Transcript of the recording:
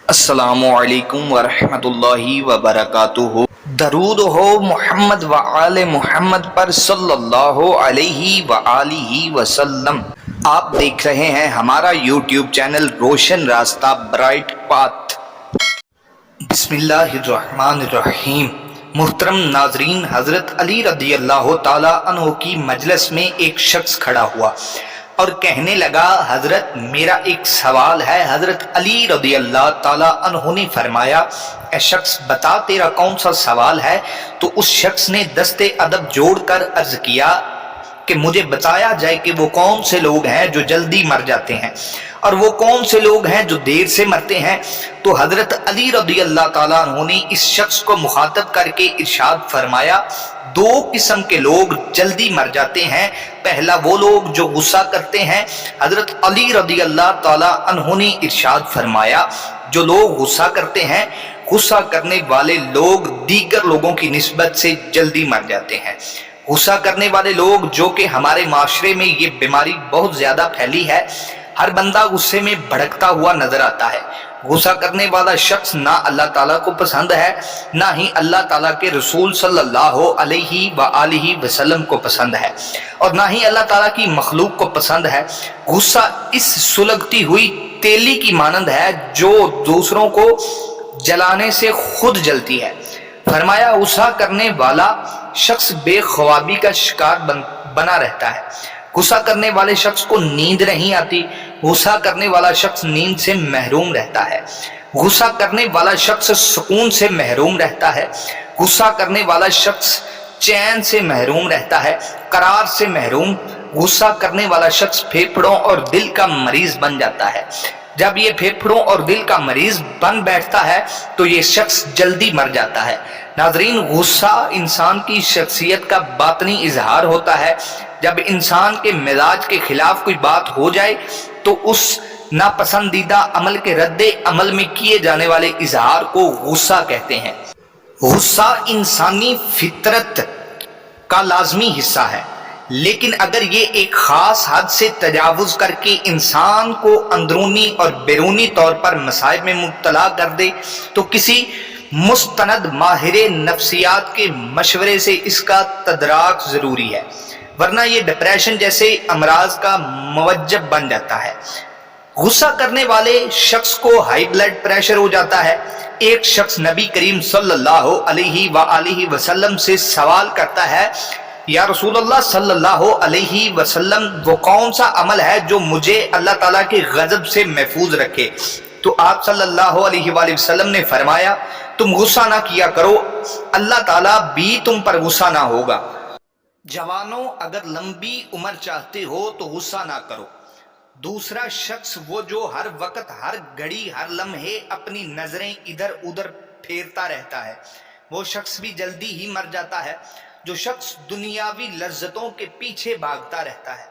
अस्सलामुअलैकुम वरहमतुल्लाहि वबरकातुहू। दरूद हो मोहम्मद व आले मोहम्मद पर सल्लल्लाहु अलैहि व आलिहि वसल्लम। आप देख रहे हैं हमारा यूट्यूब चैनल रोशन रास्ता ब्राइट पाथ। बिस्मिल्लाहिर्रहमानिर्रहीम। मुहतरम नाजरीन, हजरत अली रदी अल्लाह ताला अन्हु की मजलिस में एक शख्स खड़ा हुआ और कहने लगा, हजरत मेरा एक सवाल है। हजरत अली रदी अल्लाह ताला अन्हु ने फरमाया, ए शख्स बता तेरा कौन सा सवाल है। तो उस शख्स ने दस्ते अदब जोड़कर अर्ज किया कि मुझे बताया जाए कि वो कौन से लोग हैं जो जल्दी मर जाते हैं और वो कौन से लोग हैं जो देर से मरते हैं। तो हजरत अली रदी अल्लाह ताला अन्हु ने इस शख्स को मुखातब करके इरशाद फरमाया, दो किस्म के लोग जल्दी मर जाते हैं। पहला वो लोग जो गुस्सा करते हैं। हजरत अली रदी अल्लाह ताला अन्हु ने इरशाद फरमाया, जो लोग गुस्सा करते हैं, गुस्सा करने वाले लोग दीगर लोगों की निस्बत से जल्दी मर जाते हैं। गुस्सा करने वाले लोग, जो कि हमारे माशरे में ये बीमारी बहुत ज्यादा फैली है, हर बंदा गुस्से में भड़कता हुआ नजर आता है। गुस्सा करने वाला शख्स ना अल्लाह ताला को पसंद है, ना ही अल्लाह ताला के रसूल सल्लल्लाहु अलैहि व आलिहि वसल्लम को पसंद है, और ना ही अल्लाह ताला की मखलूक को पसंद है। गुस्सा इस सुलगती हुई तेली की मानंद है जो दूसरों को जलाने से खुद जलती है। फरमाया, गुस्सा करने वाला शख्स बेख्वाबी का शिकार बना रहता है। गुस्सा करने वाले शख्स को नींद नहीं आती। गुस्सा करने वाला शख्स नींद से महरूम रहता है। गुस्सा करने वाला शख्स सुकून से महरूम रहता है। गुस्सा करने वाला शख्स चैन से महरूम रहता है, करार से महरूम। गुस्सा करने वाला शख्स फेफड़ों और दिल का मरीज बन जाता है। जब ये फेफड़ों और दिल का मरीज बन बैठता है तो ये शख्स जल्दी मर जाता है। नाजरीन, गुस्सा इंसान की शख्सियत का बातनी इजहार होता है। जब इंसान के मिजाज के खिलाफ कोई बात हो जाए तो उस नापसंदीदा अमल के रद्दे अमल में किए जाने वाले इजहार को गुस्सा कहते हैं। गुस्सा इंसानी फितरत का लाजमी हिस्सा है, लेकिन अगर ये एक खास हद से तजावुज करके इंसान को अंदरूनी और बैरूनी तौर पर मसाइब में मुब्तला कर दे तो किसी मुस्तनद माहिर नफ्सियात के मशवरे से इसका तदराक जरूरी है, वरना ये डिप्रेशन जैसे अमराज का मुवज्जब बन जाता है। गुस्सा करने वाले शख्स को हाई ब्लड प्रेशर हो जाता है। एक शख्स नबी करीम सल्लल्लाहु अलैहि व आलिहि वसल्लम से सवाल करता है, या रसूलल्लाह सल्लल्लाहु अलैहि वसल्लम, वो कौन सा अमल है जो मुझे अल्लाह ताला के गजब से महफूज रखे। तो आप सल्लल्लाहु अलैहि वसल्लम ने फरमाया, तुम गुस्सा ना किया करो, अल्लाह ताला भी तुम पर गुस्सा ना होगा। जवानों, अगर लंबी उम्र चाहते हो तो गुस्सा ना करो। दूसरा शख्स वो जो हर वक्त, हर घड़ी, हर लम्हे अपनी नजरें इधर उधर फेरता रहता है, वो शख्स भी जल्दी ही मर जाता है। जो शख्स दुनियावी लज्जतों के पीछे भागता रहता है,